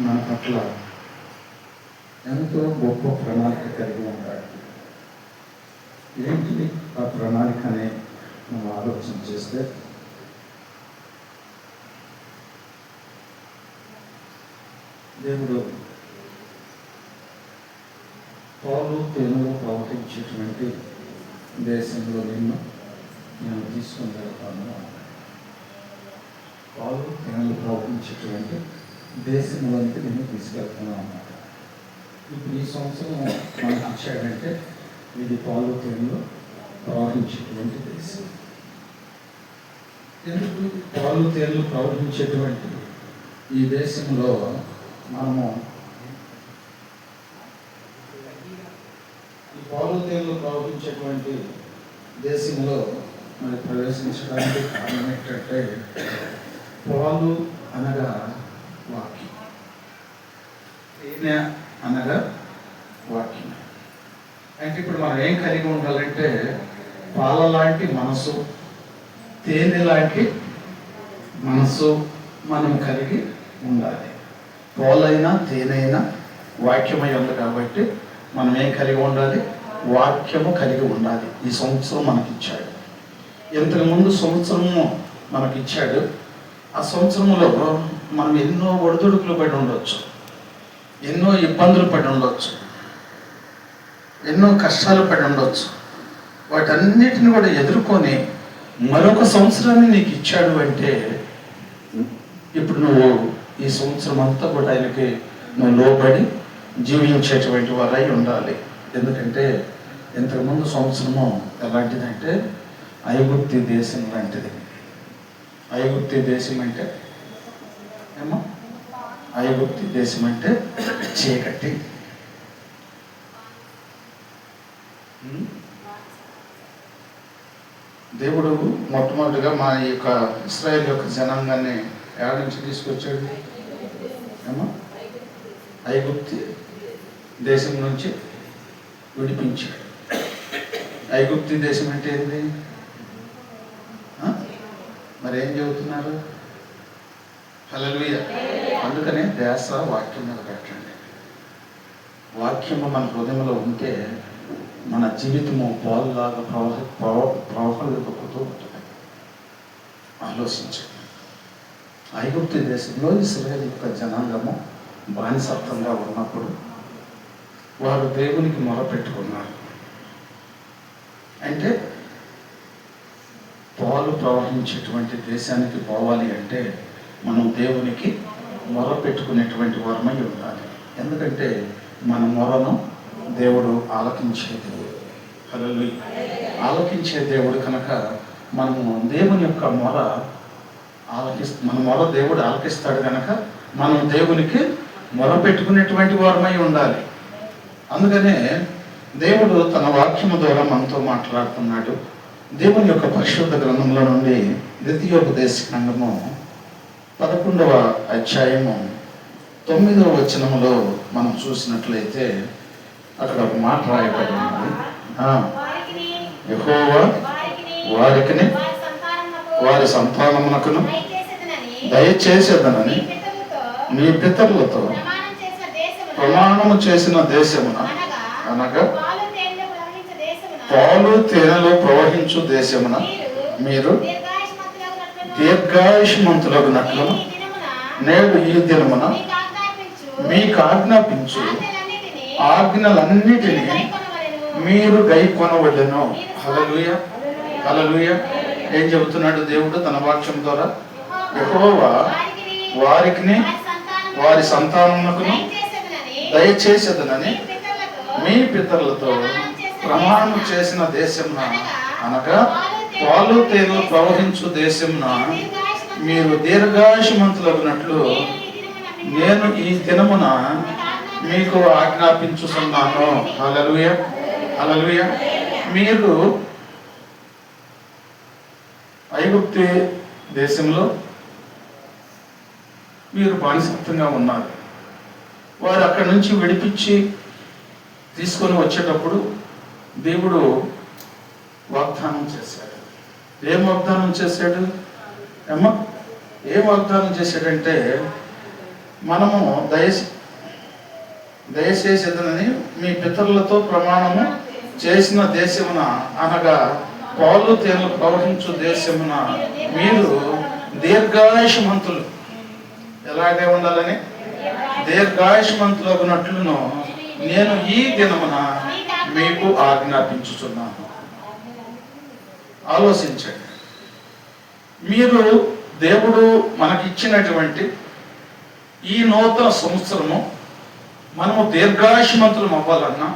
మన పట్ల ఎంతో గొప్ప ప్రణాళిక కలిగి ఉంటాడు. ఏంటి ఆ ప్రణాళిక అని మనం ఆలోచన చేస్తే, దేవుడు పాలు తేనెలు ప్రవర్తించేటువంటి దేశంలో నేను తీసుకుని వెళ్తాను. పాలు తేనెలు ప్రవర్తించేటువంటి దేశంలోనికి నేను తీసుకెళ్తాను అన్నమాట. ఇప్పుడు ఈ సంవత్సరం మనకి ఇచ్చాడంటే ఇది పాలు తేనెలు ప్రవహించేటువంటి దేశం. ఎందుకు పాలు తేనెలు ప్రవహించేటువంటి ఈ దేశంలో మనము ఈ పాలు తేనెలు ప్రవహించేటువంటి దేశంలో మరి ప్రవేశించడానికి కారణం ఏంటంటే, పాలు అనగా వాక్యం, తేనె అనగా వాక్యం. అంటే ఇప్పుడు మనం ఏం కలిగి ఉండాలంటే, పాల లాంటి మనసు, తేనె లాంటి మనసు మనం కలిగి ఉండాలి. పాలైనా తేనైనా వాక్యమై ఉంది కాబట్టి మనం ఏం కలిగి ఉండాలి? వాక్యము కలిగి ఉండాలి. ఈ సంవత్సరం మనకిచ్చాడు. ఇంతకుముందు సంవత్సరము మనకిచ్చాడు. ఆ సంవత్సరంలో మనం ఎన్నో ఒడిదుడుకులు పడి ఉండొచ్చు, ఎన్నో ఇబ్బందులు పడి ఉండొచ్చు, ఎన్నో కష్టాలు పడి ఉండొచ్చు. వాటన్నిటిని కూడా ఎదుర్కొని మరొక సంవత్సరాన్ని నీకు ఇచ్చాడు అంటే, ఇప్పుడు నువ్వు ఈ సంవత్సరం అంతా కూడా ఆయనకి నువ్వు లోబడి జీవించేటువంటి వారై ఉండాలి. ఎందుకంటే ఇంతకుముందు సంవత్సరము ఎలాంటిదంటే ఐగుప్తు దేశం లాంటిది. ఐగుప్తు దేశం అంటే ఏమో, ఐగుప్తు దేశం అంటే చీకటి. దేవుడు మొట్టమొదటిగా మా యొక్క ఇశ్రాయేల్ యొక్క జనాంగాన్ని ఎక్కడి నుంచి తీసుకొచ్చాడు? ఏమో, ఐగుప్తు దేశం నుంచి విడిపించాడు. ఐగుప్తు దేశం అంటే ఏంటి? మరి ఏం చెబుతున్నారు? హల్లెలూయా. అందుకనే ధ్యాస వాక్యం మీద పెట్టండి. వాక్యము మన హృదయంలో ఉంటే మన జీవితము పాలులాగా ప్రవహిల్లుతూ ఉంటుంది. ఆలోచించండి. ఐగుప్తు దేశంలో ఇశ్రాయేలు యొక్క జనాంగము బానిసత్వంగా ఉన్నప్పుడు వారు దేవునికి మొరపెట్టుకున్నారు. అంటే పాలు ప్రవహించేటువంటి దేశానికి పోవాలి అంటే మనం దేవునికి మొరపెట్టుకునేటువంటి వరమై ఉండాలి. ఎందుకంటే మన మొరను దేవుడు ఆలకించే దేవుడు. హల్లెలూయా. ఆలకించే దేవుడు కనుక మనము దేవుని యొక్క మొర మన మొర దేవుడు ఆలకిస్తాడు కనుక మనం దేవునికి మొర పెట్టుకునేటువంటి వారమై ఉండాలి. అందుకనే దేవుడు తన వాక్యము ద్వారా మనతో మాట్లాడుతున్నాడు. దేవుని యొక్క పరిశుద్ధ గ్రంథంలో నుండి ద్వితీయోపదేశ కాండము 11వ అధ్యాయము 9వ వచనములో మనం చూసినట్లయితే అక్కడ ఒక మాట రాయబడి ఉంది. యెహోవా వారికిని వారి సంతానమునకును దయచేసేదనని మీ పితరులతో ప్రమాణము చేసిన దేశమున, అనగా పాలు తేనెలు ప్రవహించు దేశమున మీరు దీర్ఘాయుష్మంతులగునట్లు నేడు ఈ దినమున మీకు ఆజ్ఞాపించు ఆజ్ఞలన్నిటినీ మీరు గైకొనవలెను. హల్లెలూయా. హల్లెలూయా. ఏం చెబుతున్నాడు దేవుడు తన వాక్యం ద్వారా? యెహోవా వారికిని వారి సంతానమునకును దయచేసేదనని మీ పితరులతో ప్రమాణం చేసిన దేశమున, అనగా పాలు తేనెలు ప్రవహించు దేశమున మీరు దీర్ఘాయుష్మంతులగునట్లు నేను ఈ దినమున మీకు ఆజ్ఞాపించుతున్నాను. హల్లెలూయా. హల్లెలూయా. మీరు ఐగుప్తు దేశంలో మీరు బానిసత్వంగా ఉన్నారు. వారు అక్కడి నుంచి విడిపించి తీసుకొని వచ్చేటప్పుడు దేవుడు వాగ్దానం చేశాడు. ఏం వాగ్దానం చేశాడు? ఏం వాగ్దానం చేశాడంటే, మనము దయచేసేదనని మీ పితరులతో ప్రమాణము చేసిన దేశమున, అనగా పాలు తేనెలు ప్రవహించు దేశమున మీరు దీర్ఘాయుష్మంతులు ఎలాగే ఉండాలని దీర్ఘాయుష్మంతులగునట్లును నేను ఈ దినమున మీకు ఆజ్ఞాపించుచున్నాను. ఆలోచించండి. మీరు దేవుడు మనకిచ్చినటువంటి ఈ నూతన సంవత్సరము మనము దీర్ఘాయుష్మంతులం అవ్వాలన్నా,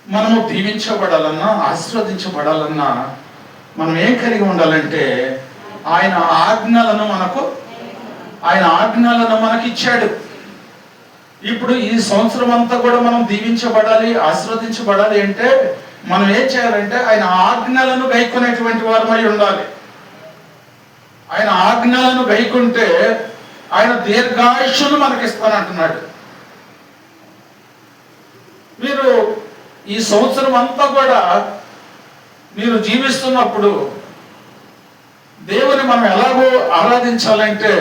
మనము దీవించబడాలన్నా, ఆశీర్వదించబడాలన్నా మనం ఏం కలిగి ఉండాలంటే ఆయన ఆజ్ఞలను మనకిచ్చాడు. ఇప్పుడు ఈ సంవత్సరం అంతా కూడా మనం దీవించబడాలి, ఆశీర్వదించబడాలి అంటే మనం ఏం చేయాలంటే ఆయన ఆజ్ఞలను గైకొనేటువంటి వారమై ఉండాలి. ఆయన ఆజ్ఞలను గైకుంటే ఆయన దీర్ఘాయుష్ను మనకిస్తానంటున్నాడు. మీరు ఈ సంవత్సరం అంతా కూడా మీరు జీవిస్తున్నప్పుడు దేవుని మనం ఎలాగో ఆరాధించాలంటే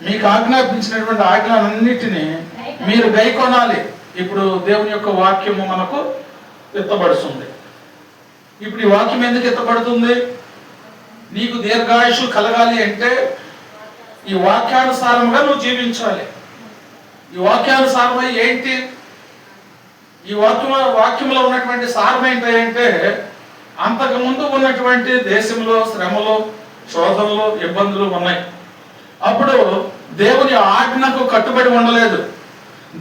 మీకు ఆజ్ఞాపించినటువంటి ఆజ్ఞలన్నిటినీ మీరు గైకొనాలి. ఇప్పుడు దేవుని యొక్క వాక్యము మనకు ఎత్తబడుతుంది. ఇప్పుడు ఈ వాక్యం ఎందుకు ఎత్తబడుతుంది? నీకు దీర్ఘాయుషు కలగాలి అంటే ఈ వాక్యానుసారంగా నువ్వు జీవించాలి. ఈ వాక్యానుసారమై ఏంటి? ఈ వాక్యంలో ఉన్నటువంటి సారం ఏంటంటే అంతకుముందు ఉన్నటువంటి దేశంలో శ్రమలు, శోధనలు, ఇబ్బందులు ఉన్నాయి. అప్పుడు దేవుని ఆజ్ఞకు కట్టుబడి ఉండలేదు,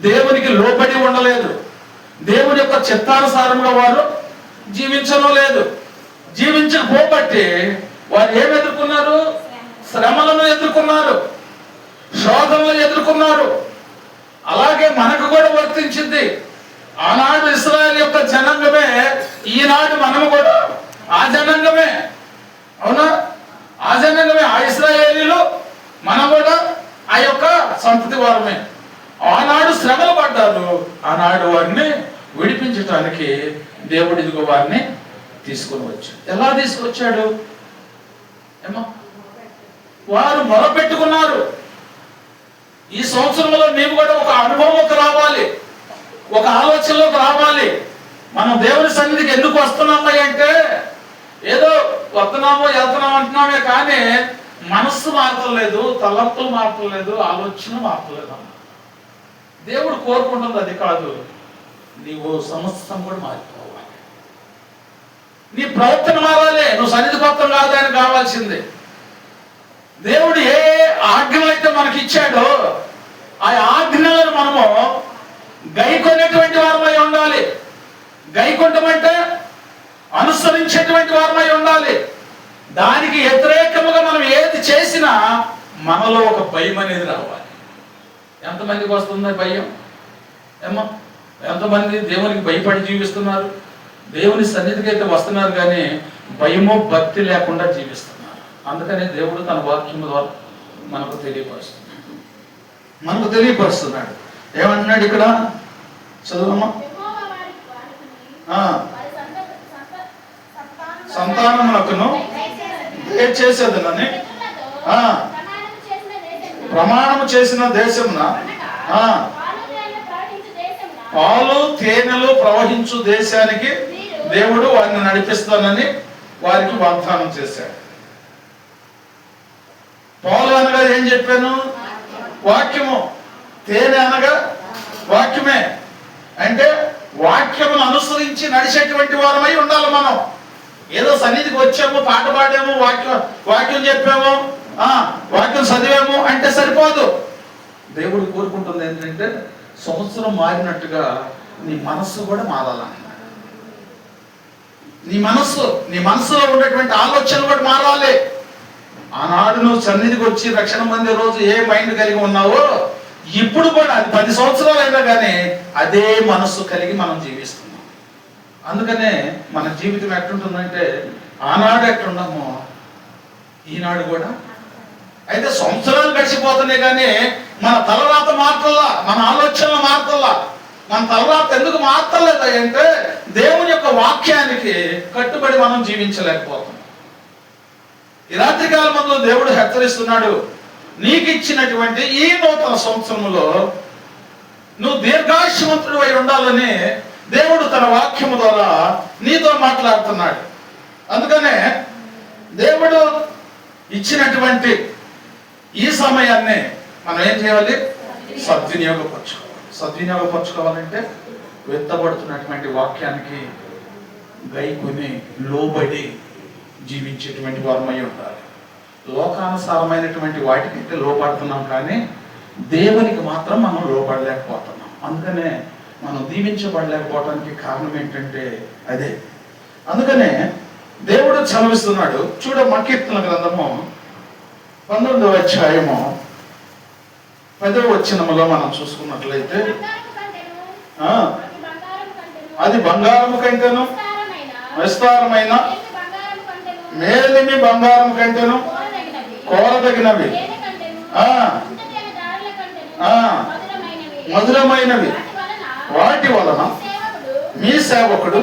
దేవునికి లోబడి ఉండలేదు, దేవుని యొక్క చిత్తానుసారంగా వారు జీవించడం లేదు. జీవించకపోబట్టి వారు ఏమి ఎదుర్కొన్నారు? శ్రమలను ఎదుర్కొన్నారు, శోధనలు ఎదుర్కొన్నారు. అలాగే మనకు కూడా వర్తించింది. ఆనాడు ఇశ్రాయేలు యొక్క జనాంగమే, ఈనాడు మనము కూడా ఆ జనాంగమే. అవునా? ఆ జనాంగమే, ఆ ఇశ్రాయేలీలు, మనం కూడా ఆ యొక్క సంతతి వారమే. ఆనాడు శ్రమలు పడ్డారు, ఆనాడు వారిని విడిపించటానికి దేవుడు ఇదిగో వారిని తీసుకొని వచ్చాడు. ఎలా తీసుకొచ్చాడు? ఏమో వారు మొరపెట్టుకున్నారు. ఈ సంవత్సరంలో మేము కూడా ఒక అనుభవంలోకి రావాలి, ఒక ఆలోచనలోకి రావాలి. మనం దేవుని సన్నిధికి ఎందుకు వస్తున్నామా అంటే ఏదో వస్తున్నామో వెళ్తున్నామో అంటున్నామే, కానీ మనస్సు మార్చలేదు, తలంపులు మార్చలేదు, ఆలోచన మార్చలేదు. దేవుడు కోరుకుంటుంది అది కాదు, నీవు సమస్తం కూడా మారిపోవాలి, నీ ప్రవర్తన మారాలి. నువ్వు సన్నిధి కొత్త కాదు అని కావాల్సింది. దేవుడు ఏ ఆజ్ఞలు అయితే మనకి ఇచ్చాడో ఆ ఆజ్ఞలను మనము గైకొనేటువంటి వారమై ఉండాలి. గైకొంటమంటే అనుసరించేటువంటి వారమై ఉండాలి. దానికి వ్యతిరేకముగా మనం ఏది చేసినా మనలో ఒక భయం అనేది రావాలి. ఎంతమందికి వస్తుంది భయం? ఏమో ఎంతమంది దేవునికి భయపడి జీవిస్తున్నారు? దేవుని సన్నిధికి అయితే వస్తున్నారు కానీ భయమో భక్తి లేకుండా జీవిస్తున్నారు. అందుకనే దేవుడు తన వాక్యం ద్వారా మనకు తెలియపరుస్తున్నాడు. ఏమంటున్నాడు ఇక్కడ? చదువమ్మా. సంతానమునకును దయచేసేదనని ప్రమాణము చేసిన దేశమున, పాలు తేనెలు ప్రవహించు దేశానికి దేవుడు వారిని నడిపిస్తానని వారికి వాగ్దానం చేశాడు. పాలు అనగా ఏం చెప్పాను? వాక్యము. తేనె అనగా వాక్యమే. అంటే వాక్యమును అనుసరించి నడిచేటువంటి వారమై ఉండాలి. మనం ఏదో సన్నిధికి వచ్చాము, పాట పాడాము, వాక్యం చెప్పాము, వాక్యం చదివాము అంటే సరిపోదు. దేవుడు కోరుకుంటుంది ఏంటంటే సంవత్సరం మారినట్టుగా నీ మనస్సు కూడా మారాలన్నమాట. నీ మనస్సులో ఉన్నటువంటి ఆలోచనలు కూడా మారాలి. ఆనాడు నువ్వు సన్నిధికి వచ్చి రక్షణ పొందే రోజు ఏ మైండ్ కలిగి ఉన్నావో ఇప్పుడు కూడా అది 10 సంవత్సరాలు అయినా కానీ అదే మనస్సు కలిగి మనం జీవిస్తున్నాం. అందుకనే మన జీవితం ఎట్లుంటుందంటే ఆనాడు ఎట్లున్నామో ఈనాడు కూడా. అయితే సంవత్సరాలు గడిచిపోతున్నాయి కానీ మన తలరాత మార్తల్లా, మన ఆలోచనలు మార్తల్లా. మన తలరాత ఎందుకు మార్తలేదు అంటే దేవుని యొక్క వాక్యానికి కట్టుబడి మనం జీవించలేకపోతాం. ఈ రాత్రికాల ముందు దేవుడు హెచ్చరిస్తున్నాడు, నీకు ఇచ్చినటువంటి ఈ నూతన సంవత్సరములో నువ్వు దీర్ఘాయుష్మంతుడు అయి ఉండాలని దేవుడు తన వాక్యము ద్వారా నీతో మాట్లాడుతున్నాడు. అందుకనే దేవుడు ఇచ్చినటువంటి ఈ సమయాన్ని మనం ఏం చేయాలి? సద్వినియోగపరచుకోవాలంటే వెత్తబడుతున్నటువంటి వాక్యానికి గైకొని లోబడి జీవించేటువంటి వారమై ఉండాలి. లోకానుసారమైనటువంటి వాటికైతే లోపడుతున్నాం, కానీ దేవునికి మాత్రం మనం లోపడలేకపోతున్నాం. అందుకనే మనం దీవించబడలేకపోవడానికి కారణం ఏంటంటే అదే. అందుకనే దేవుడు చదివిస్తున్నాడు. చూడ కీర్తన గ్రంథము 19వ అధ్యాయము 10వ వచనములో మనం చూసుకున్నట్లయితే, అది బంగారము కంటేను విస్తారమైన మేలిమి బంగారం కంటేను కోరదగినవి, మధురమైనవి, వాటి వలన మీ సేవకుడు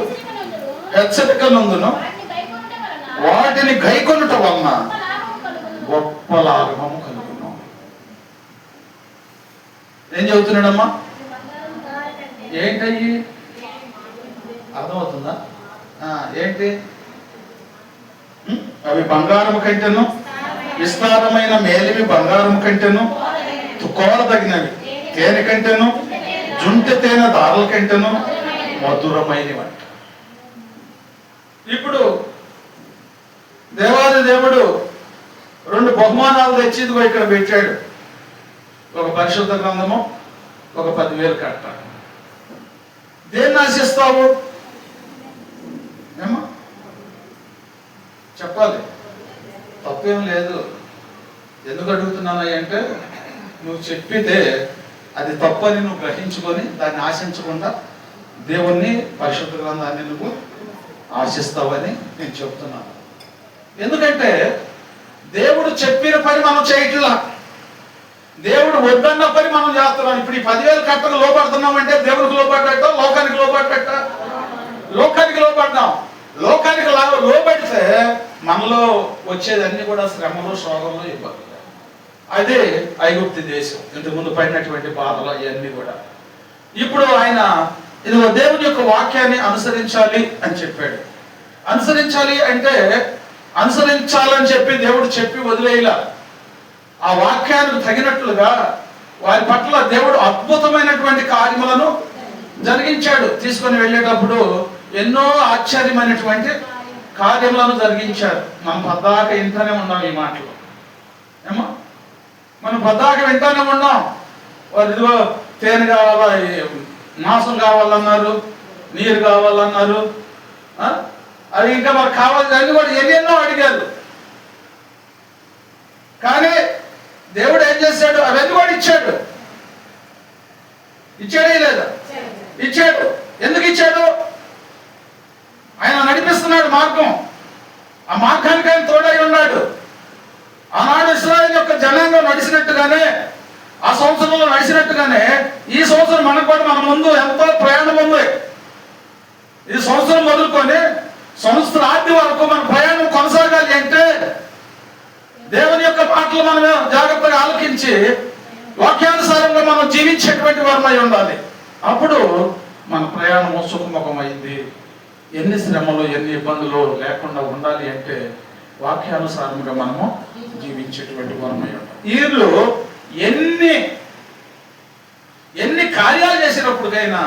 హెచ్చరిక నందును వాటిని గైకొనుట వలన గొప్ప లాభము కలుగును. ఏం చెబుతున్నాడమ్మా? ఏంటయ్యి అర్థమవుతుందా? ఏంటి? అవి బంగారము కంటేను విస్తారమైన మేలిమి బంగారము కంటేను కోరదగినవి, తేనె కంటేను జుంటె తేనె దారుల కంటేను మధురమైనవి. ఇప్పుడు దేవాది దేవుడు 2 బహుమానాలు తెచ్చి ఇదిగో ఇక్కడ పెట్టాడు. ఒక పరిశుద్ధ గ్రంథము, ఒక 10,000 కట్ట. దేన్ని ఆశిస్తావు? ఏమో చెప్పాలి, తప్పేం లేదు. ఎందుకు అడుగుతున్నాను అంటే, నువ్వు చెప్పితే అది తప్పని నువ్వు గ్రహించుకొని దాన్ని ఆశించకుండా దేవుణ్ణి, పరిశుద్ధ గ్రంథాన్ని నువ్వు ఆశిస్తావని నేను చెప్తున్నాను. ఎందుకంటే దేవుడు చెప్పిన పని మనం చేయట్లా, దేవుడు వద్దన్న పని మనం చేస్తున్నాం. ఇప్పుడు ఈ 10,000 కట్టకు లోపడుతున్నాం అంటే దేవుడికి లోపడ్డట్ట, లోకానికి లోపడ్డట్ట? లోకానికి లోపడ్డాం. లోకానికి లోబడితే మనలో వచ్చేదన్నీ కూడా శ్రమలు, శోధనలు, ఇబ్బందులు. అదే ఐగుప్తు దేశం, ఇంతకుముందు పడినటువంటి బాధలు అవన్నీ కూడా. ఇప్పుడు ఆయన ఇదిగో దేవుని యొక్క వాక్యాన్ని అనుసరించాలి అని చెప్పాడు. అనుసరించాలి అంటే అనుసరించాలని చెప్పి దేవుడు చెప్పి వదిలేయలా. ఆ వాక్యానికి తగినట్లుగా వారి పట్ల దేవుడు అద్భుతమైనటువంటి కార్యములను జరిగించాడు. తీసుకొని వెళ్ళేటప్పుడు ఎన్నో ఆశ్చర్యమైనటువంటి కార్యములను జరిగించారు. మనం పద్దాక వింటూనే ఉన్నాం ఈ మాటలు. ఏమో మనం పద్దాక వింటూనే ఉన్నాం. వారు ఇదిగో తేనె కావాలా, మాంసం కావాలన్నారు, నీరు కావాలన్నారు, అది ఇంకా మనకు కావాలి అని కూడా ఎన్నెన్నో అడిగారు. కానీ దేవుడు ఏం చేశాడు? అవన్నీ కూడా ఇచ్చాడు. ఇచ్చాడే లేదా? ఇచ్చాడు. ఎందుకు ఇచ్చాడు? ఆయన నడిపిస్తున్నాడు మార్గం. ఆ మార్గానికి ఆయన తోడై ఉన్నాడు. ఆనాడు ఇశ్రాయేలు యొక్క జనాంగం నడిచినట్టుగానే, ఆ సంవత్సరంలో నడిచినట్టుగానే ఈ సంవత్సరం మనకు కూడా మన ముందు ఎంతో ప్రయాణం ఉంది. ఈ సంవత్సరం మొదలుకొని సంవత్సరాది వరకు మన ప్రయాణం కొనసాగాలి అంటే దేవుని యొక్క మాటలు మనం జాగ్రత్తగా ఆలకించి వాక్యానుసారంగా మనం జీవించేటువంటి వారమై ఉండాలి. అప్పుడు మన ప్రయాణం సుఖముఖమైంది. ఎన్ని శ్రమలు, ఎన్ని ఇబ్బందులు లేకుండా ఉండాలి అంటే వాక్యానుసారంగా మనము జీవించేటువంటి వారమై ఉండాలి. వీళ్ళు ఎన్ని కార్యాలు చేసినప్పటికైనా,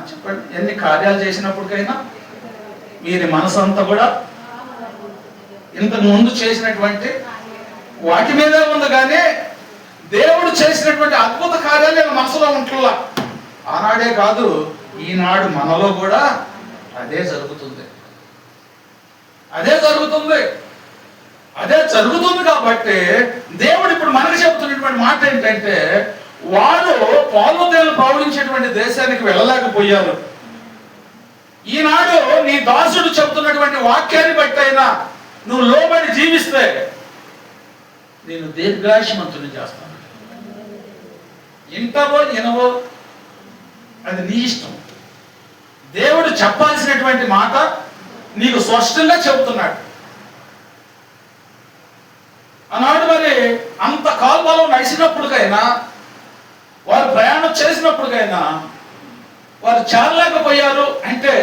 చెప్పండి, ఎన్ని కార్యాలు చేసినప్పటికైనా వీరి మనసంతా కూడా ఇంతకు ముందు చేసినటువంటి వాటి మీదే ఉంది. కానీ దేవుడు చేసినటువంటి అద్భుత కార్యాలు మనసులో ఉంటుల్లా. ఆనాడే కాదు, ఈనాడు మనలో కూడా అదే జరుగుతుంది. అదే జరుగుతుంది కాబట్టి దేవుడు ఇప్పుడు మనకు చెబుతున్నటువంటి మాట ఏంటంటే, వారు పాలు తేనెలు ప్రవహించేటువంటి దేశానికి వెళ్ళలేకపోయారు. ఈనాడు నీ దాసుడు చెబుతున్నటువంటి వాక్యాన్ని బట్టి అయినా నువ్వు లోబడి జీవిస్తే నేను దీర్ఘాయుష్మంతుని చేస్తాను. ఇంటవో వినవో అది నీ ఇష్టం. దేవుడు చెప్పాల్సినటువంటి మాట నీకు స్పష్టంగా చెబుతున్నాడు. ఆనాడు మరి అంత కాల్వలో నడిచినప్పటికైనా, వారు ప్రయాణం చేసినప్పటికైనా వారు చేరలేకపోయారు అంటే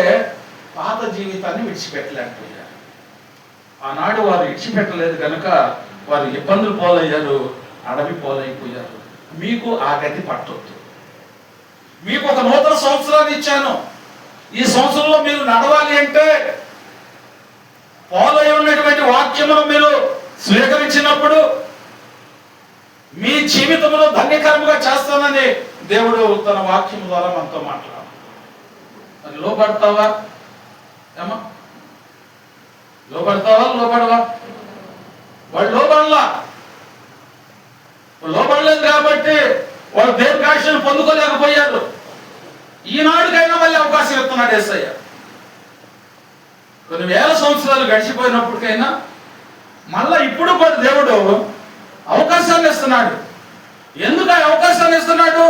పాత జీవితాన్ని విడిచిపెట్టలేకపోయారు. ఆనాడు వారు విడిచిపెట్టలేదు కనుక వారు ఇబ్బందులు పోలయ్యారు, అడవి పోలైపోయారు. మీకు ఆ గతి పట్టొద్దు. మీకు ఒక నూతన సంవత్సరాన్ని ఇచ్చాను. ఈ సంవత్సరంలో మీరు నడవాలి అంటే పోలై ఉన్నటువంటి వాక్యమును మీరు స్వీకరించినప్పుడు మీ జీవితంలో ధన్యకరముగా చేస్తానని దేవుడు తన వాక్యం ద్వారా మనతో మాట్లాడారు. మరి లోపడతావా? ఏమా లోపడతావా? లోపడవా? వాళ్ళు లోపడలేదు కాబట్టి వాళ్ళు దీర్ఘాయుష్ను పొందుకోలేకపోయారు. ఈనాడుకైనా మళ్ళీ అవకాశం ఇస్తున్నాడు యేసయ్య. కొన్ని వేల సంవత్సరాలు గడిచిపోయినప్పటికైనా మళ్ళా ఇప్పుడు కూడా దేవుడు అవకాశాన్ని ఇస్తున్నాడు. ఎందుకు ఆ అవకాశాన్ని ఇస్తున్నాడు?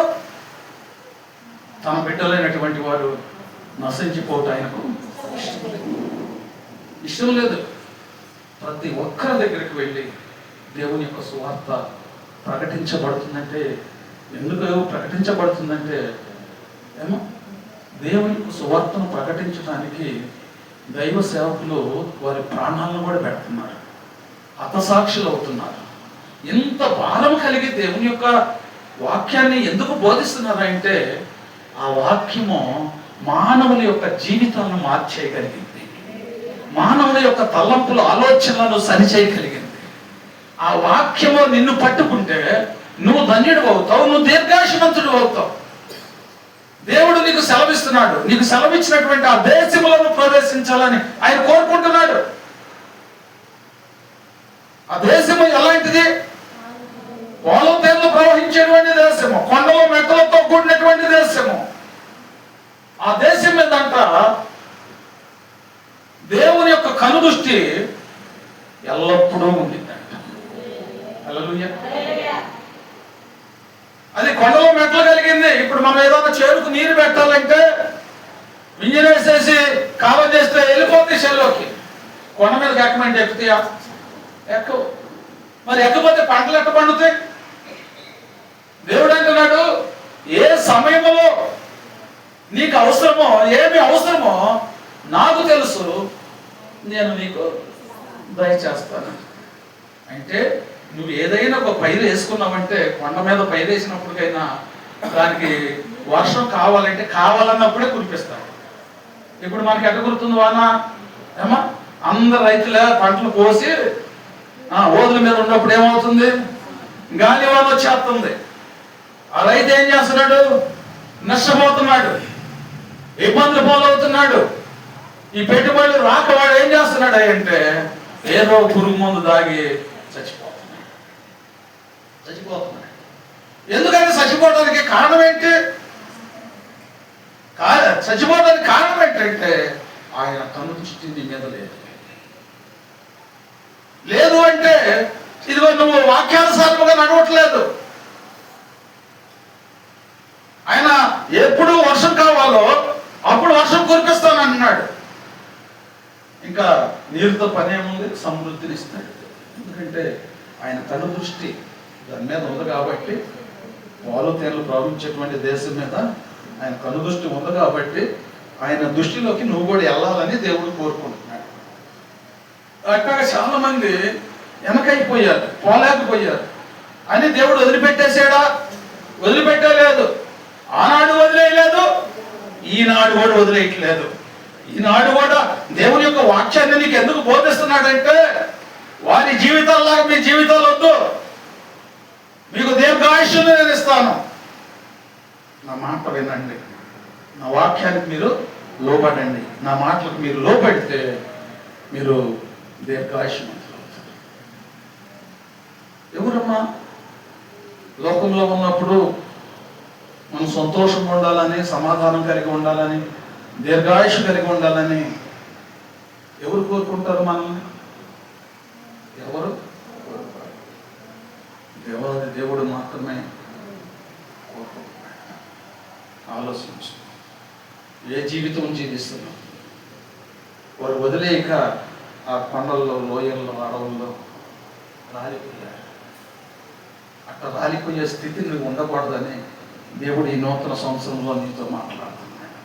తన బిడ్డలైనటువంటి వారు నశించిపోవటం ఆయనకు ఇష్టం లేదు. ప్రతి ఒక్కరి దగ్గరికి వెళ్ళి దేవుని యొక్క సువార్త ప్రకటించబడుతుందంటే, ఎందుకు ప్రకటించబడుతుందంటే ఏమో దేవుని యొక్క సువార్తను ప్రకటించడానికి దైవ సేవకులు వారి ప్రాణాలను కూడా పెడుతున్నారు, హతసాక్షులు అవుతున్నారు. ఎంత భారం కలిగి దేవుని యొక్క వాక్యాన్ని ఎందుకు బోధిస్తున్నారంటే ఆ వాక్యము మానవుల యొక్క జీవితాలను మార్చేయగలిగింది, మానవుల యొక్క తలంపుల ఆలోచనలను సరిచేయగలిగింది. ఆ వాక్యము నిన్ను పట్టుకుంటే నువ్వు ధన్యుడు అవుతావు, నువ్వు దీర్ఘాయుష్మంతుడు అవుతావు. దేవుడు నీకు సెలవిస్తున్నాడు. నీకు సెలవిచ్చినటువంటి ఆ దేశములను ప్రవేశించాలని ఆయన కోరుకుంటున్నాడు. ఆ దేశము ఎలాంటిది? పోలతేళ్లు ప్రవహించేటువంటి దేశము, కొండలు మెట్టలతో కూడినటువంటి దేశము. ఆ దేశం మీదంట దేవుని యొక్క కనుదృష్టి ఎల్లప్పుడూ ఉండిందంట. హల్లెలూయా. అది కొండలో మెట్టలు కలిగింది. ఇప్పుడు మనం ఏదైనా చేరుకు నీరు పెట్టాలంటే ఇంజిన్ వేసేసి కాలం చేస్తే వెళ్ళిపోతుంది చెల్లోకి. కొండ మీదకి ఎక్కమంటే ఎక్కుతాయా? ఎక్కువ. మరి ఎక్కకపోతే పంటలు ఎక్క పండుతాయి? దేవుడు అంటున్నాడు, ఏ సమయంలో నీకు అవసరమో, ఏమి అవసరమో నాకు తెలుసు, నేను నీకు దయచేస్తాను. అంటే నువ్వు ఏదైనా ఒక పైరు వేసుకున్నావంటే, కొండ మీద పైరు వేసినప్పటికైనా దానికి వర్షం కావాలంటే కావాలన్నప్పుడే కురిపిస్తాడు. ఇప్పుడు మనకి ఎట్ట కురుతుంది వాన? ఏమా అందరు రైతులే పంటలు కోసి ఓదుల మీద ఉన్నప్పుడు ఏమవుతుంది? గాలి వాన వచ్చేస్తుంది. ఆ రైతు ఏం చేస్తున్నాడు? నష్టపోతున్నాడు, ఇబ్బందులు పాలవుతున్నాడు. ఈ పెట్టుబడులు రాక వాడు ఏం చేస్తున్నాడు అంటే ఏదో పురుగు మందు దాగి చచ్చిపోతున్నాడు. ఎందుకంటే చచ్చిపోవడానికి కారణం ఏంటి? చచ్చిపోవడానికి కారణం ఏంటంటే ఆయన కన్ను దృష్టి నీ మీద లేదు అంటే ఇదిగో నువ్వు వాక్యానుసారముగా నడవట్లేదు. ఆయన ఎప్పుడు వర్షం కావాలో అప్పుడు వర్షం కురిపిస్తానన్నాడు. ఇంకా నీరుతో పని ఏముంది? సమృద్ధిని ఇస్తాడు. ఎందుకంటే ఆయన కన్ను దృష్టి దాని మీద ఉంది కాబట్టి, పోలతేళ్లు ప్రవహించేటువంటి దేశం మీద ఆయన కన్ను దృష్టి ఉంది కాబట్టి ఆయన దృష్టిలోకి నువ్వు కూడా వెళ్ళాలని దేవుడు కోరుకుంటున్నాడు. అట్లాగా చాలా మంది వెనకైపోయారు, పోలేకపోయారు అని దేవుడు వదిలిపెట్టేసాడా? వదిలిపెట్టలేదు. ఆనాడు వదిలేయలేదు, ఈనాడు కూడా వదిలేయట్లేదు. ఈనాడు కూడా దేవుని యొక్క వాక్యాన్ని నీకు ఎందుకు బోధిస్తున్నాడంటే వారి జీవితాల్లాగా మీ జీవితాలు వద్దు, మీకు దీర్ఘాయుష్ను నేను ఇస్తాను. నా మాట వినండి, నా వాక్యానికి మీరు లోబడండి, నా మాటలకు మీరు లోబడితే మీరు దీర్ఘాయుష్మంతులు అవుతారు. ఎవరమ్మా లోకంలో ఉన్నప్పుడు మనం సంతోషంగా ఉండాలని, సమాధానం కలిగి ఉండాలని, దీర్ఘాయుష్ కలిగి ఉండాలని ఎవరు కోరుకుంటారు మనల్ని? ఎవరు? దేవుడు మాత్రమే కోరుకుంటున్నాడు. ఆలోచించు, ఏ జీవితం జీవిస్తున్నాం? వారు వదిలేక ఆ కొండల్లో, లోయల్లో, అడవుల్లో రాలిపోయారు. అట్లా రాలిపోయే స్థితి నువ్వు ఉండకూడదని దేవుడు ఈ నూతన సంవత్సరంలో నీతో మాట్లాడుతున్నాడు.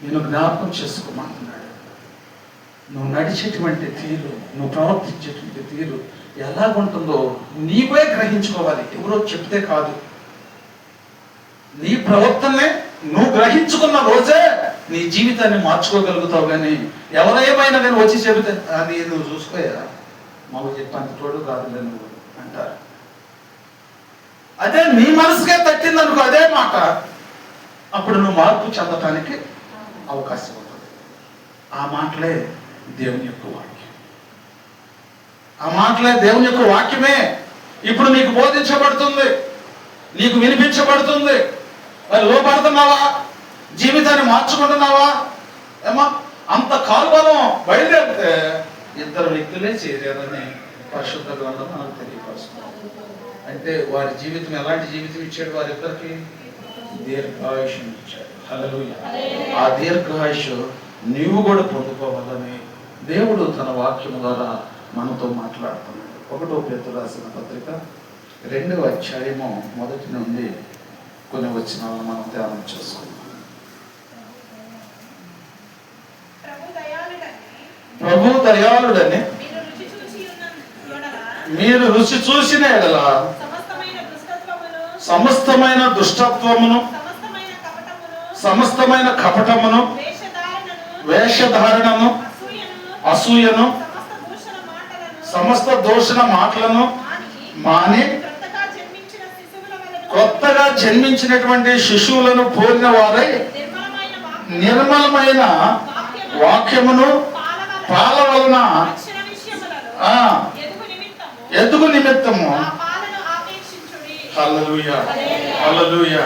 నేను జ్ఞాపకం చేసుకోమంటున్నాడు. నువ్వు నడిచేటువంటి తీరు, నువ్వు ప్రవర్తించేటువంటి తీరు ఎలాగుంటుందో నీవే గ్రహించుకోవాలి. ఎవరో చెప్తే కాదు. నీ ప్రవర్తనే నువ్వు గ్రహించుకున్న రోజే నీ జీవితాన్ని మార్చుకోగలుగుతావు. కానీ ఎవరేమైనా నేను వచ్చి చెబితే అది నువ్వు చూసుకోయా, మాకు చెప్పంత తోడు కాదులే నువ్వు అంటారు. అదే నీ మనసుకే తట్టిందనుకో అదే మాట, అప్పుడు నువ్వు మార్పు చెందటానికి అవకాశం ఉంటుంది. ఆ మాటలే దేవుని యొక్క వాక్యం. ఆ మాటలే దేవుని యొక్క వాక్యమే ఇప్పుడు నీకు బోధించబడుతుంది, నీకు వినిపించబడుతుంది. మరి లోపడుతున్నావా? జీవితాన్ని మార్చుకుంటున్నావా? ఏమా అంత కాలువలో బయలుదేరితే ఇద్దరు వ్యక్తులే చేరారని పరిశుద్ధ గ్రంథం మనకు తెలియపరుస్తుంది. అంటే వారి జీవితం ఎలాంటి జీవితం ఇచ్చాడు? వారిద్దరికి దీర్ఘాయుషం ఇచ్చాడు. హల్లెలూయా. ఆ దీర్ఘాయుషు నీవు కూడా పొందుకోవాలని దేవుడు తన వాక్యం ద్వారా మనతో మాట్లాడుతున్నాడు. 1 పేతురు రాసిన పత్రిక 2వ అధ్యాయము 1 నుండి కొన్ని వచనాలను మనం ధ్యానం చేసుకుందాం. ప్రభు దయాళుడని మీరు రుచి చూసిన ఎడల సమస్తమైన దుష్టత్వమును, సమస్తమైన కపటమును, వేషధారణను, అసూయను, సమస్త దూషణ మాటలను మాని కొత్తగా జన్మించినటువంటి శిశువులను పోలిన వారై నిర్మలమైన వాక్యమును పాల వలన ఎదుగు నిమిత్తము. హల్లెలూయా, హల్లెలూయా.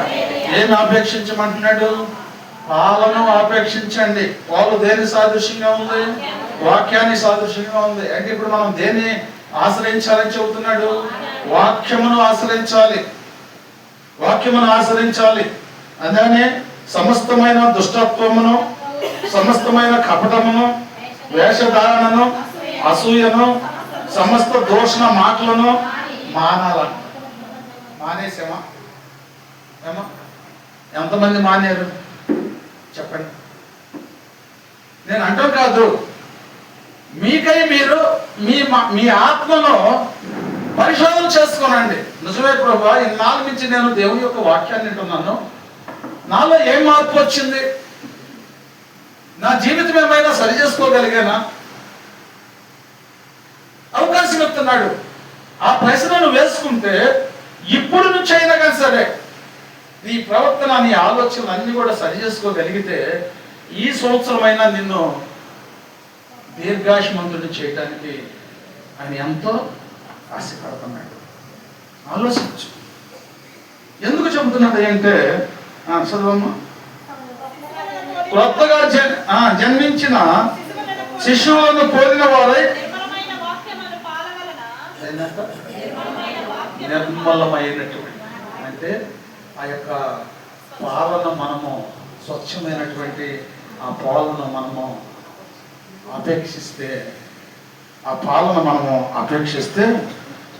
ఏమి ఆపేక్షించమంటున్నాడు? పాలను ఆపేక్షించండి. పాలు దేని సాదృశ్యంగా ఉంది? వాక్యాన్ని సాదృశ్యంగా ఉంది. అంటే ఇప్పుడు మనం దేన్ని ఆశ్రయించాలని చెబుతున్నాడు? వాక్యమును ఆశ్రయించాలి, వాక్యమును ఆశ్రయించాలి. అలానే సమస్తమైన దుష్టత్వమును, సమస్తమైన కపటమును, వేషధారణను, అసూయను, సమస్త దూషణ మాటలను మానాలంట. మానేసామా? ఏమా ఎంతమంది మానేరు చెప్పండి. నేను అంటాం కాదు, మీకై మీరు మీ ఆత్మలో పరిశోధన చేసుకోనండి. నిజమే ప్రభా, ఇన్నాళ్ళ నుంచి నేను దేవుని యొక్క వాక్యాన్ని వింటున్నాను, నాలో ఏం మార్పు వచ్చింది? నా జీవితం ఏమైనా సరి చేసుకోగలిగానా? అవకాశం ఇస్తున్నాడు. ఆ ప్రశ్నను వేసుకుంటే ఇప్పుడు నుంచి అయినా కానీ సరే నీ ప్రవర్తన, నీ ఆలోచనలు అన్ని కూడా సరి చేసుకోగలిగితే ఈ సంవత్సరమైనా నిన్ను దీర్ఘాయుష్మంతుడిని చేయడానికి ఆయన ఎంతో ఆశపడుతున్నాడు. ఆలోచించు. ఎందుకు చెబుతున్నాడు అంటే, చదవమ్మా. కొత్తగా జన్మించిన శిశువులను పోలిన వారై నిర్మలమైనటువంటి, అంటే ఆ యొక్క పాలన మనము స్వచ్ఛమైనటువంటి ఆ పాలన మనము అపేక్షిస్తే, ఆ పాలన మనము అపేక్షిస్తే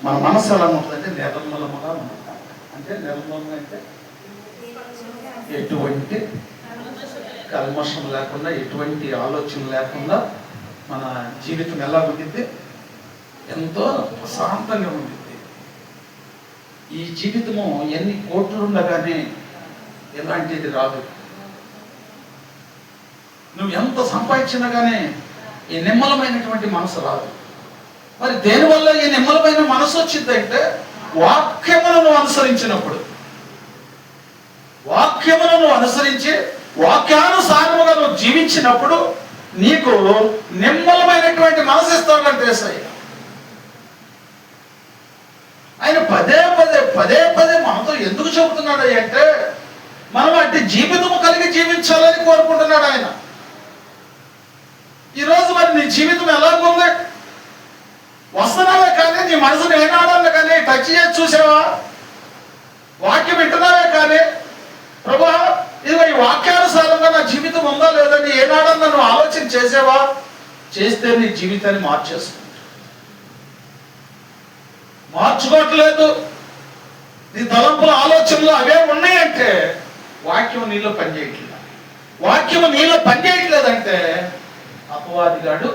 మన మనసు ఎలా ఉంటుందంటే నిర్మలముగా ఉంటుంది. అంటే నిర్మలంగా అంటే ఎటువంటి కల్మషం లేకుండా, ఎటువంటి ఆలోచన లేకుండా మన జీవితం ఎలా ఉండిద్ది? ఎంతో ప్రశాంతంగా ఉండిద్ది. ఈ జీవితము ఎన్ని కోట్లు ఉండగానే ఎలాంటిది రాదు. నువ్వు ఎంత సంపాదించినా కానీ ఈ నిమ్మలమైనటువంటి మనసు రాదు. మరి దేనివల్ల ఈ నిమ్మలమైన మనసు వచ్చిందంటే వాక్యములను అనుసరించినప్పుడు, వాక్యములను అనుసరించి వాక్యానుసారముగా నువ్వు జీవించినప్పుడు నీకు నిమ్మలమైనటువంటి మనసు ఇస్తాడంటే ఆయన పదే పదే మనతో ఎందుకు చెబుతున్నాడు అంటే మనం అట్టి జీవితము కలిగి జీవించాలని కోరుకుంటున్నాడు ఆయన. ఈరోజు మరి నీ జీవితం ఎలాగుంది? వస్తున్నావే కానీ నీ మనసును ఏనాడాలి కానీ టచ్ చేసి చూసావా? వాక్యం వింటున్నావే కానీ ప్రభా ఇదిగో ఈ వాక్యానుసారంగా నా జీవితం ఉందా లేదని ఏనాడన్నా నువ్వు ఆలోచన చేసావా? చేస్తే నీ జీవితాన్ని మార్చేసుకుంటా. మార్చుకోవట్లేదు, నీ తలంపుల ఆలోచనలు అవే ఉన్నాయంటే వాక్యం నీలో పనిచేయట్లేదు. వాక్యం నీలో పనిచేయట్లేదంటే అపవాదిగాడు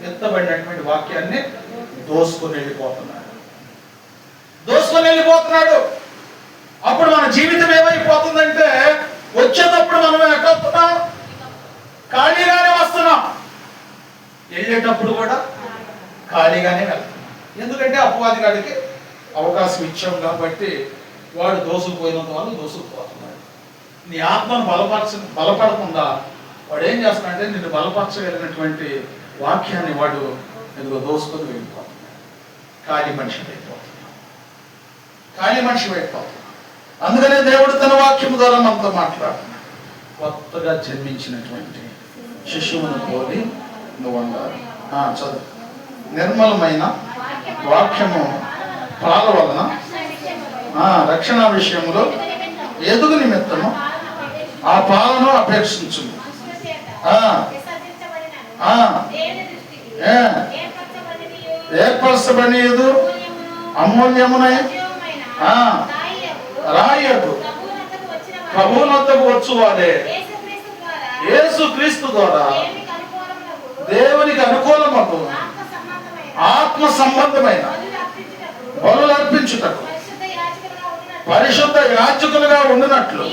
ఎత్తబడినటువంటి వాక్యాన్ని దోసుకొని వెళ్ళిపోతున్నాడు. అప్పుడు మన జీవితం ఏమైపోతుందంటే వచ్చేటప్పుడు మనం ఎక్కడుతున్నాం, ఖాళీగానే వస్తున్నాం, వెళ్ళేటప్పుడు కూడా ఖాళీగానే వెళ్తున్నాం. ఎందుకంటే అపవాదిగాడికి అవకాశం ఇచ్చాం కాబట్టి వాడు దోసుకుపోయినంత వాళ్ళు దోసుకుపోతున్నాడు. నీ ఆత్మను బలపడకుండా వాడు ఏం చేస్తున్నాడంటే నిన్ను బలపరచగలిగినటువంటి వాక్యాన్ని వాడు ఎందుకు దోసుకొని వెళ్ళిపోతున్నాడు. ఖాళీ మనిషి అయిపోతున్నాడు. అందుకనే దేవుడు తన వాక్యం ద్వారా మనతో మాట్లాడుతున్నాడు. కొత్తగా జన్మించినటువంటి శిశువును పోలి నువ్వు ఉండాలి. చదువు. నిర్మలమైన వాక్యము పాల వలన రక్షణ విషయంలో ఎదుగు నిమిత్తము ఆ పాలను అపేక్షించుము. ఏర్పరచబడినది అమూల్యమునై రాయకు ప్రభువునొద్దకు వచ్చువాడే యేసుక్రీస్తు ద్వారా దేవునికి అనుకూలమగు ఆత్మ సంబంధమైన బలులు అర్పించుటకు పరిశుద్ధ యాజకులుగా ఉండినట్లు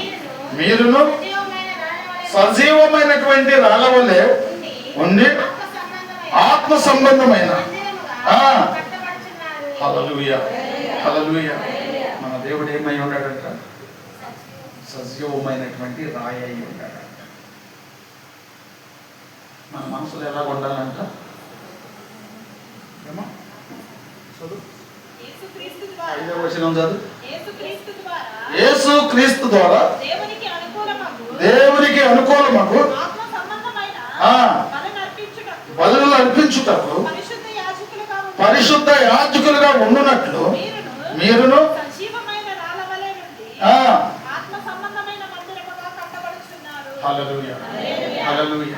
మీరును సజీవమైనటువంటి రాళ్ళవలే ఉండి ఆత్మ సంబంధమైన హల్లెలూయా హల్లెలూయా. మన దేవుడు ఏమై ఉన్నాడంట? సజీవమైనటువంటి రాయి అయి ఉన్నాడంట. మన మనసులో ఎలా ఉండాలంట? యేసుక్రీస్తు ద్వారా దేవునికి అనుకూలమగు బలులు అర్పించుటకు పరిశుద్ధ యాజకులుగా ఉండునట్లు మీరును హల్లెలూయా హల్లెలూయా.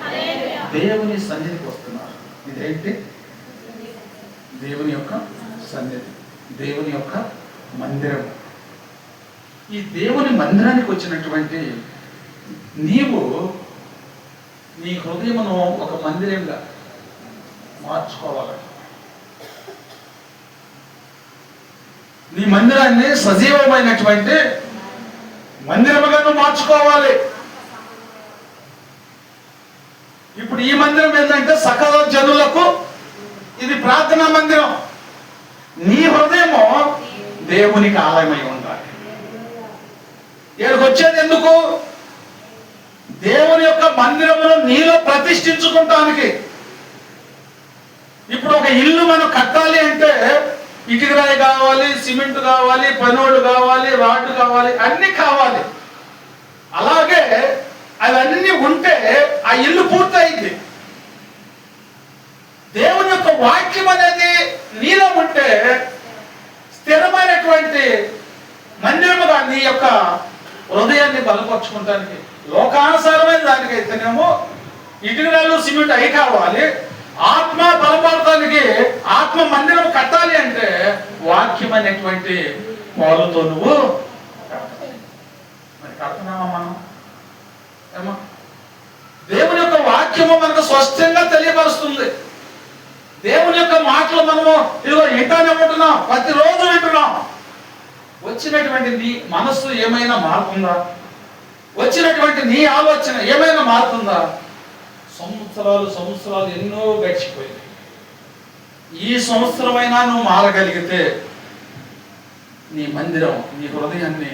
దేవుని సన్నిధికి వస్తున్నారు. ఇదేంటి? దేవుని యొక్క సన్నిధి, దేవుని యొక్క మందిరం. ఈ దేవుని మందిరానికి వచ్చినటువంటి నీవు నీ హృదయమును ఒక మందిరంగా మార్చుకోవాలి. నీ మందిరాన్ని సజీవమైనటువంటి మందిరముగా నువ్వు మార్చుకోవాలి. ఇప్పుడు ఈ మందిరం ఏంటంటే సకల జనులకు ఇది ప్రార్థనా మందిరం. నీ హృదయము దేవునికి ఆలయమై ఉండాలి. ఇక్కడికి వచ్చేది ఎందుకు? దేవుని యొక్క మందిరమును నీలో ప్రతిష్ఠించుకుంటానికి. ఇప్పుడు ఒక ఇల్లు మనం కట్టాలి అంటే ఇటుక రాయి కావాలి, సిమెంట్ కావాలి, పనోళ్ళు కావాలి, రాడ్డు కావాలి, అన్ని కావాలి. అలాగే అవన్నీ ఉంటే ఆ ఇల్లు పూర్తయింది. దేవుని యొక్క వాక్యం అనేది నీలో ఉంటే స్థిరమైనటువంటి మందిరముగా నీ యొక్క హృదయాన్ని బలపరుచుకుంటానికి. లోకానుసారమైన దానికైతేనేమో ఇటుకరాలు సిమెంట్ అయి కావాలి. ఆత్మ బలపడటానికి ఆత్మ మందిరం కట్టాలి అంటే వాక్యం అనేటువంటి పాలుతో నువ్వు మరి కడుతున్నావా? మనం ఏమో దేవుని యొక్క వాక్యము మనకు స్పష్టంగా తెలియపరుస్తుంది. దేవుని యొక్క మాటలు మనము ఇదిగో ఇంటానే ఉంటున్నాం, ప్రతిరోజు వింటున్నాం. వచ్చినటువంటి నీ మనస్సు ఏమైనా మారుతుందా? వచ్చినటువంటి నీ ఆలోచన ఏమైనా మారుతుందా? సంవత్సరాలు ఎన్నో గడిచిపోయింది. ఈ సంవత్సరమైనా నువ్వు మారగలిగితే నీ మందిరం, నీ హృదయాన్ని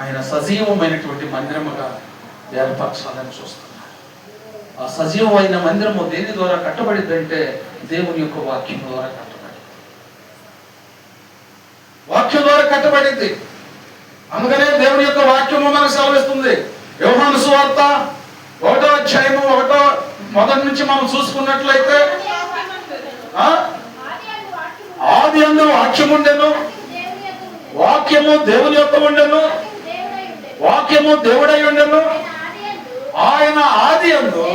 ఆయన సజీవమైనటువంటి మందిరముగా ఏర్పరచాలని చూస్తున్నాడు. ఆ సజీవమైన మందిరము దేని ద్వారా కట్టబడిద్దంటే దేవుని యొక్క వాక్యం ద్వారా కట్టబడింది. వాక్యం ద్వారా కట్టబడింది. అందుకనే దేవుని యొక్క వాక్యము మనకు సెలవిస్తుంది. యోహాను సువార్త 1వ అధ్యాయము 1వ నుంచి మనం చూసుకున్నట్లయితే ఆది యందు వాక్యము ఉండెను, వాక్యము దేవుని యొక్క ఉండెను, వాక్యము దేవుడై ఉండెను, ఆయన ఆది యందు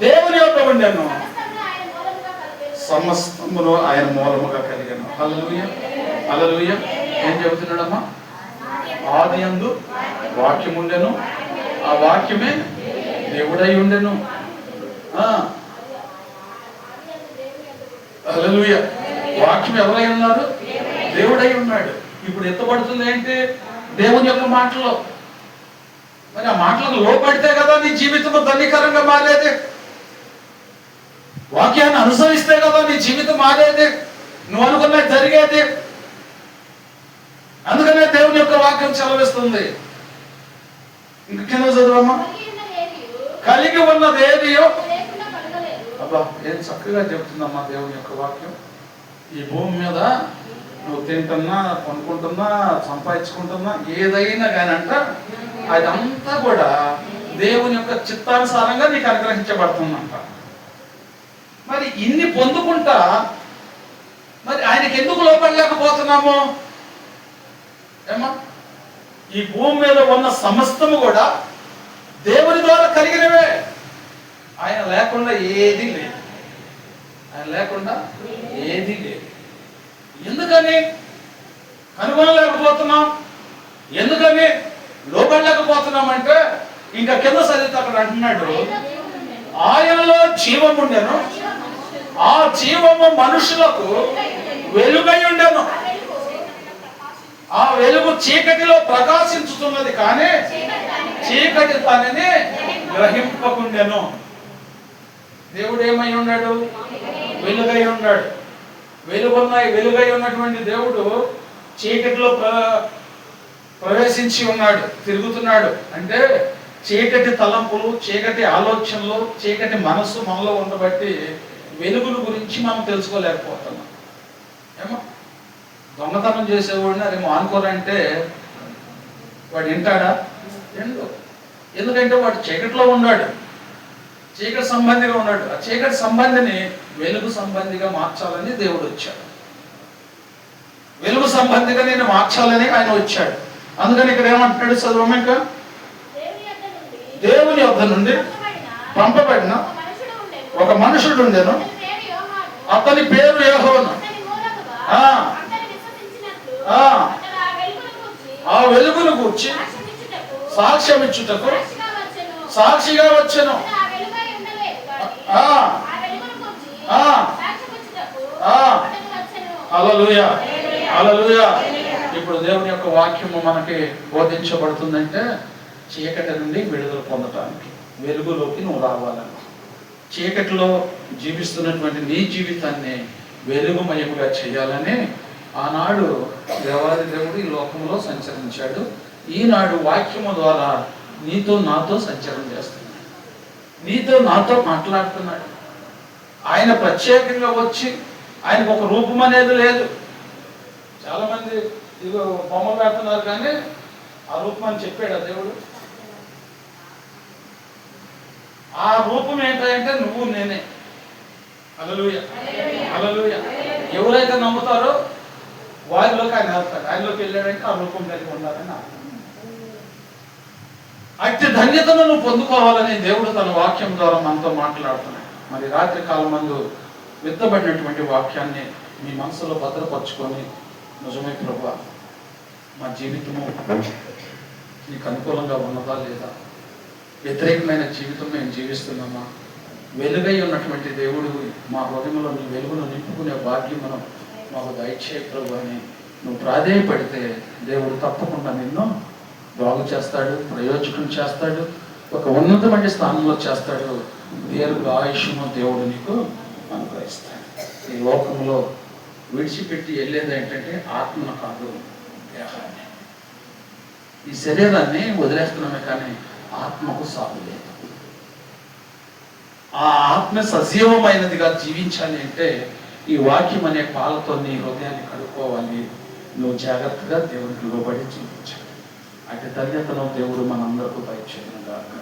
దేవుని యొక్క ఉండెను, సమస్తమును ఆయన మూలముగా కలిగాను. హల్లెలూయా, హల్లెలూయా. ఏం చెబుతున్నాడమ్మా? ఆది యందు వాక్యం ఉండెను, ఆ వాక్యమే దేవుడై ఉండెను. హల్లెలూయా. వాక్యం ఎవరై ఉన్నారు? దేవుడై ఉన్నాడు. ఇప్పుడు ఎత్తబడుతుంది ఏంటి? దేవుని యొక్క మాటలో. మరి ఆ మాటలకు లోపడితే కదా నీ జీవితం ధన్యకరంగా మారేది. వాక్యాన్ని అనుసరిస్తే కదా నీ జీవితం మారేది, నువ్వు అనుకున్నది జరిగేది. అందుకనే దేవుని యొక్క వాక్యం సెలవిస్తుంది. ఇంక కింద చదువమ్మా. కలిగి ఉన్నదేదియో. అబ్బా, ఏం చక్కగా చెప్తుందమ్మా దేవుని యొక్క వాక్యం. ఈ భూమి మీద నువ్వు తింటున్నా, కొనుక్కుంటున్నా, సంపాదించుకుంటున్నా, ఏదైనా కానీ అంట అదంతా కూడా దేవుని యొక్క చిత్తానుసారంగా నీకు అనుగ్రహించబడుతుందంట. మరి ఇన్ని పొందుకుంటా మరి ఆయనకి ఎందుకు లోపడలేకపోతున్నాము? ఏమా, ఈ భూమి మీద ఉన్న సమస్తము కూడా దేవుని ద్వారా కలిగినవే. ఆయన లేకుండా ఏది లేదు. ఆయన లేకుండా ఏది లేదు. ఎందుకని కనుగొనలేకపోతున్నాం? ఎందుకని లోపడలేకపోతున్నాం అంటే ఇంకా కింద చదివితే అక్కడ అంటున్నాడు, ఆయనలో జీవం ఉండెను, ఆ జీవము మనుషులకు వెలుగై ఉండెను, ఆ వెలుగు చీకటిలో ప్రకాశించుతున్నది కానీ చీకటి తనని గ్రహింపకుండెను. దేవుడు ఏమై ఉన్నాడు? వెలుగై ఉన్నాడు. వెలుగై ఉన్నటువంటి దేవుడు చీకటిలో ప్రవేశించి ఉన్నాడు, తిరుగుతున్నాడు. అంటే చీకటి తలంపులు, చీకటి ఆలోచనలు, చీకటి మనస్సు మనలో ఉండబట్టి వెలుగుల గురించి మనం తెలుసుకోలేకపోతున్నాం. ఏమో దొంగతనం చేసేవాడిని అది మానుకోరంటే వాడు వింటాడా? ఎందుకంటే వాడు చీకటిలో ఉన్నాడు, చీకటి సంబంధిగా ఉన్నాడు. ఆ చీకటి సంబంధిని వెలుగు సంబంధిగా మార్చాలని దేవుడు వచ్చాడు. వెలుగు సంబంధిగా నేను మార్చాలని ఆయన వచ్చాడు. అందుకని ఇక్కడ ఏమంటున్నాడు? చదువు. ఇంకా దేవుని యొద్ద నుండి పంపబడిన ఒక మనుషుడు ఉండెను, అతని పేరు యోహాను. ఆ వెలుగును గూర్చి సాక్ష్యం ఇచ్చుటకు సాక్షిగా వచ్చెను. హల్లెలూయా, హల్లెలూయా. ఇప్పుడు దేవుని యొక్క వాక్యము మనకి బోధించబడుతుందంటే చీకటి నుండి విడుదల పొందటానికి, వెలుగులోకి నువ్వు రావాలని. చీకటిలో జీవిస్తున్నటువంటి నీ జీవితాన్ని వెలుగుమయముగా చేయాలని ఆనాడు దేవాది దేవుడు ఈ లోకంలో సంచరించాడు. ఈనాడు వాక్యము ద్వారా నీతో నాతో సంచారం చేస్తున్నాడు, నీతో నాతో మాట్లాడుతున్నాడు. ఆయన ప్రత్యేకంగా వచ్చి, ఆయనకు ఒక రూపం అనేది లేదు. చాలా మంది ఇదిగో బొమ్మలు పెడుతున్నారు కానీ ఆ రూపం అని చెప్పాడు దేవుడు. ఆ రూపం ఏంటంటే నువ్వు నేనే. హల్లెలూయా, హల్లెలూయా. ఎవరైతే నమ్ముతారో వారిలోకి ఆయన వెళ్తాడు. ఆయనలోకి వెళ్ళాడంటే ఆ రూపం కలిగి ఉండాలని అర్థం. అట్టి ధన్యతను నువ్వు పొందుకోవాలని దేవుడు తన వాక్యం ద్వారా మనతో మాట్లాడుతున్నాడు. మరి రాత్రి కాలం మందు విత్తబడినటువంటి వాక్యాన్ని మీ మనసులో భద్రపరచుకొని, నిజమే ప్రభువా, మా జీవితము నీకు అనుకూలంగా ఉన్నదా లేదా, వ్యతిరేకమైన జీవితం మేము జీవిస్తున్నామా, వెలుగై ఉన్నటువంటి దేవుడు మా హృదయంలో నీ వెలుగును నింపుకునే భాగ్యమును మాకు దయచేయ ప్రభు అని నువ్వు ప్రాధేయపడితే దేవుడు తప్పకుండా నిన్ను బాగు చేస్తాడు, ప్రయోజకం చేస్తాడు, ఒక ఉన్నతమైన స్థానంలో చేస్తాడు. దీర్ఘ ఆయుష్ను దేవుడు నీకు అనుగ్రహిస్తాడు. ఈ లోకంలో విడిచిపెట్టి వెళ్ళేది ఏంటంటే ఆత్మను కాదు, దేహాన్ని. ఈ శరీరాన్ని వదిలేస్తున్నామే కానీ ఆత్మకు సాగు లేదు. ఆ ఆత్మ సజీవమైనదిగా జీవించాలి అంటే ఈ వాక్యం అనే పాలతో నీ హృదయాన్ని కడుక్కోవాలి. నువ్వు జాగ్రత్తగా దేవునికి లోబడి జీవించాలి. అటు ధన్యతను దేవుడు మనందరికీ దయచేయను గాక.